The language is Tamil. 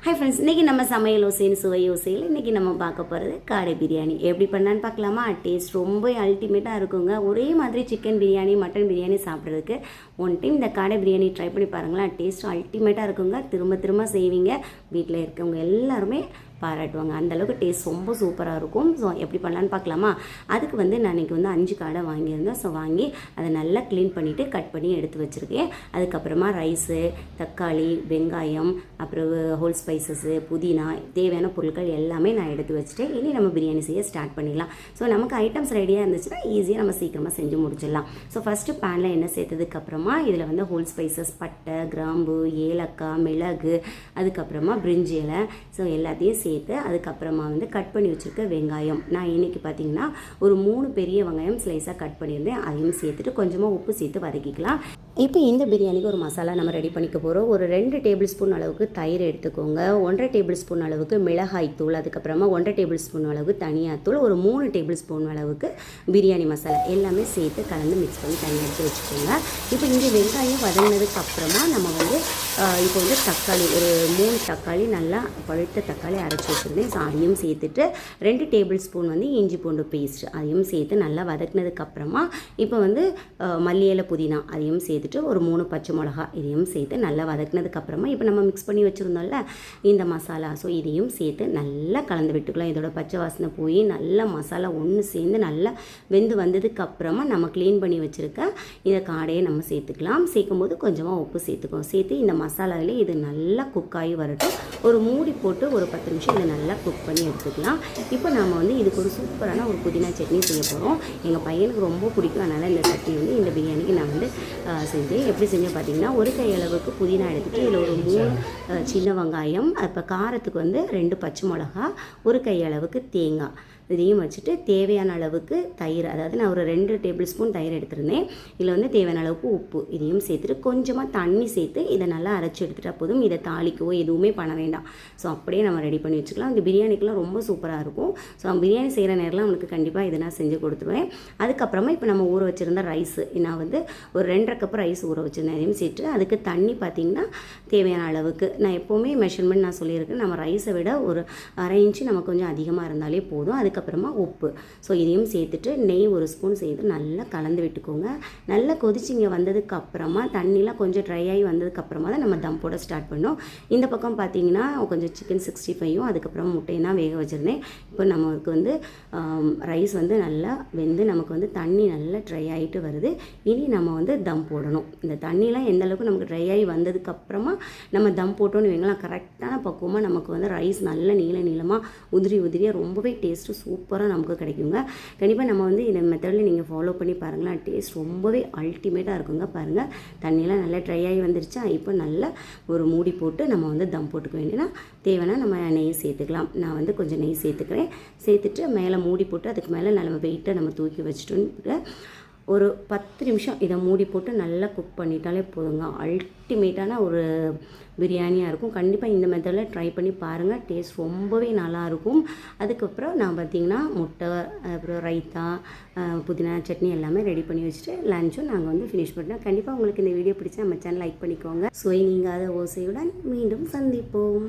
ஹாய் ஃப்ரெண்ட்ஸ், இன்றைக்கி நம்ம சமையல் ஓசைன்னு சுவை ஓசையில் இன்றைக்கி நம்ம பார்க்க போகிறது காடை பிரியாணி. எப்படி பண்ணான்னு பார்க்கலாமா? டேஸ்ட் ரொம்ப அல்டிமேட்டாக இருக்குங்க. ஒரே மாதிரி சிக்கன் பிரியாணி, மட்டன் பிரியாணி சாப்பிட்றதுக்கு ஒன் டைம் இந்த காடை பிரியாணி ட்ரை பண்ணி பாருங்களேன். டேஸ்ட் அல்டிமேட்டாக இருக்குங்க. திரும்ப திரும்ப செய்வீங்க. வீட்டில் இருக்கவங்க எல்லாருமே பாராட்டுவாங்க. அந்தளவுக்கு டேஸ்ட் ரொம்ப சூப்பராக இருக்கும். ஸோ எப்படி பண்ணலான்னு பார்க்கலாமா? அதுக்கு நான் இன்றைக்கி 5 காடை வாங்கியிருந்தேன். ஸோ வாங்கி அதை நல்லா க்ளீன் பண்ணிவிட்டு கட் பண்ணி எடுத்து வச்சுருக்கேன். அதுக்கப்புறமா ரைஸு, தக்காளி, வெங்காயம், அப்புறம் ஹோல் ஸ்பைசஸ்ஸு, புதினா, தேவையான பொருட்கள் எல்லாமே நான் எடுத்து வச்சுட்டேன். இனி நம்ம பிரியாணி செய்ய ஸ்டார்ட் பண்ணிடலாம். ஸோ நமக்கு ஐட்டம்ஸ் ரெடியாக இருந்துச்சுன்னா ஈஸியாக நம்ம சீக்கிரமாக செஞ்சு முடிச்சிடலாம். ஸோ ஃபஸ்ட்டு பேனில் எண்ணெய் சேர்த்ததுக்கப்புறமா இதில் ஹோல் ஸ்பைசஸ், பட்டை, கிராம்பு, ஏலக்காய், மிளகு, அதுக்கப்புறமா பிரிஞ்சி இலை, ஸோ எல்லாத்தையும் சேர்த்து அதுக்கப்புறமா கட் பண்ணி வச்சுருக்க வெங்காயம், நான் இன்றைக்கி பார்த்திங்கன்னா ஒரு 3 பெரிய வெங்காயம் ஸ்லைஸாக கட் பண்ணியிருந்தேன். அதையும் சேர்த்துட்டு கொஞ்சமாக உப்பு சேர்த்து வதக்கிக்கலாம். இப்போ இந்த பிரியாணிக்கு ஒரு மசாலா நம்ம ரெடி பண்ணிக்க போகிறோம். ஒரு 2 டேபிள் ஸ்பூன் அளவுக்கு தயிர் எடுத்துக்கோங்க. 1.5 டேபிள் ஸ்பூன் அளவுக்கு மிளகாய் தூள், அதுக்கப்புறமா 1.5 டேபிள் ஸ்பூன் அளவுக்கு தனியாத்தூள், ஒரு 3 டேபிள் ஸ்பூன் அளவுக்கு பிரியாணி மசாலா எல்லாமே சேர்த்து கலந்து மிக்ஸ் பண்ணி தனியாக எடுத்து வச்சுக்கோங்க. இப்போ இந்த வெங்காயம் வதங்கினதுக்கு அப்புறமா நம்ம இப்போ தக்காளி, ஒரு 3 தக்காளி, நல்லா பழுத்த தக்காளி அரைச்சி வச்சுருந்தேன். ஸோ அதையும் சேர்த்துட்டு 2 டேபிள் ஸ்பூன் இஞ்சி பூண்டு பேஸ்ட் அதையும் சேர்த்து நல்லா வதக்கினதுக்கப்புறமா இப்போ மல்லி இலை, புதினா அதையும் சேர்த்துட்டு ஒரு 3 பச்சை மிளகா இதையும் சேர்த்து நல்லா வதக்கினதுக்கப்புறமா இப்போ நம்ம மிக்ஸ் பண்ணி வச்சுருந்தோம்ல இந்த மசாலா, ஸோ இதையும் சேர்த்து நல்லா கலந்து விட்டுக்கலாம். இதோட பச்சை வாசனை போய் நல்லா மசாலா ஒன்று சேர்ந்து நல்லா வெந்து வந்ததுக்கப்புறமா நம்ம க்ளீன் பண்ணி வச்சுருக்க இந்த காடையை நம்ம சேர்த்துக்கலாம். சேர்க்கும்போது கொஞ்சமாக உப்பு சேர்த்துக்கோம். சேர்த்து இந்த மசாலாவிலே இது நல்லா குக் ஆகி வரட்டும். ஒரு மூடி போட்டு ஒரு 10 நிமிஷம் இதை நல்லா குக் பண்ணி எடுத்துக்கலாம். இப்போ நம்ம இதுக்கு ஒரு சூப்பரான ஒரு புதினா சட்னி செய்ய போகிறோம். எங்கள் பையனுக்கு ரொம்ப பிடிக்கும். அதனால் இந்த சட்னி இந்த பிரியாணிக்கு நான் செஞ்சேன். எப்படி செஞ்சேன் பார்த்தீங்கன்னா, ஒரு கை அளவுக்கு புதினா எடுத்துகிட்டு இதில் ஒரு 3 சின்ன வெங்காயம், இப்போ காரத்துக்கு 2 பச்சை மிளகா, ஒரு கை அளவுக்கு தேங்காய் இதையும் வச்சுட்டு தேவையான அளவுக்கு தயிர், அதாவது நான் ஒரு 2 டேபிள் ஸ்பூன் தயிர் எடுத்துருந்தேன். இதில் தேவையான அளவுக்கு உப்பு இதையும் சேர்த்துட்டு கொஞ்சமாக தண்ணி சேர்த்து இதை நல்லா அரைச்சி எடுத்துகிட்டா போதும். இதை தாளிக்கவோ எதுவுமே பண்ண வேண்டாம். ஸோ அப்படியே நம்ம ரெடி பண்ணி வச்சுக்கலாம். இந்த பிரியாணிக்கெலாம் ரொம்ப சூப்பராக இருக்கும். ஸோ பிரியாணி செய்கிற நேரம்லாம் அவனுக்கு கண்டிப்பாக இதை நான் செஞ்சு கொடுத்துருவேன். அதுக்கப்புறமா இப்போ நம்ம ஊற வச்சுருந்த ரைஸு, நான் ஒரு 2.5 கப் ரைஸ் ஊற வச்சுருந்தேன். அதையும் சேர்த்து அதுக்கு தண்ணி பார்த்திங்கன்னா தேவையான அளவுக்கு, நான் எப்போவுமே மெஷர்மெண்ட் நான் சொல்லியிருக்கேன். நம்ம ரைஸை விட ஒரு அரை இன்ச்சு நமக்கு கொஞ்சம் அதிகமாக இருந்தாலே போதும். அதுக்கப்புறமா உப்பு, ஸோ இதையும் சேர்த்துட்டு நெய் 1 ஸ்பூன் சேர்த்து நல்லா கலந்து விட்டுக்கோங்க. நல்லா கொதிச்சிங்க வந்ததுக்கு அப்புறமா தண்ணிலாம் கொஞ்சம் ட்ரை ஆகி வந்ததுக்கப்புறமா தான் நம்ம தம் போட ஸ்டார்ட் பண்ணோம். இந்த பக்கம் பார்த்தீங்கன்னா கொஞ்சம் சிக்கன் 65யும் அதுக்கப்புறம் முட்டையும் தான் வேக வச்சுருந்தேன். இப்போ நமக்கு ரைஸ் நல்லா வெந்து நமக்கு தண்ணி நல்லா ட்ரை ஆகிட்டு வருது. இனி நம்ம தம் போடணும். இந்த தண்ணிலாம் எந்த அளவுக்கு நமக்கு ட்ரை ஆகி வந்ததுக்கப்புறமா நம்ம தம் போட்டோன்னு வைங்களா, கரெக்டான பக்குவமாக நமக்கு ரைஸ் நல்லா நீளமாக உதிரியாக ரொம்பவே டேஸ்ட்டு சூப்பராக நமக்கு கிடைக்குங்க. கண்டிப்பாக நம்ம இந்த மெத்தடில் நீங்கள் ஃபாலோ பண்ணி பாருங்களேன். டேஸ்ட் ரொம்பவே அல்டிமேட்டாக இருக்குங்க. பாருங்கள், தண்ணியெலாம் நல்லா ட்ரை ஆகி வந்துருச்சா. இப்போ நல்லா ஒரு மூடி போட்டு நம்ம தம் போட்டுக்க வேண்டியனா, தேவைன்னா நம்ம நெய் சேர்த்துக்கலாம். நான் கொஞ்சம் நெய் சேர்த்துக்கிறேன். சேர்த்துட்டு மேலே மூடி போட்டு அதுக்கு மேலே நம்ம வெயிட்டை நம்ம தூக்கி வச்சுட்டோன்னு ஒரு 10 நிமிஷம் இதை மூடி போட்டு நல்லா குக் பண்ணிட்டாலே போதுங்க. அல்டிமேட்டான ஒரு பிரியாணியாக இருக்கும். கண்டிப்பாக இந்த மெத்தடில் ட்ரை பண்ணி பாருங்கள். டேஸ்ட் ரொம்பவே நல்லாயிருக்கும். அதுக்கப்புறம் நான் பார்த்திங்கன்னா முட்டை, அப்புறம் ரைத்தா, புதினா சட்னி எல்லாமே ரெடி பண்ணி வச்சுட்டு லஞ்சும் நாங்கள் ஃபினிஷ் பண்ணிட்டோம். கண்டிப்பாக உங்களுக்கு இந்த வீடியோ பிடிச்சா நம்ம சேனல் லைக் பண்ணிக்கோங்க. சுவை நீங்காத ஓசையுடன் மீண்டும் சந்திப்போம்.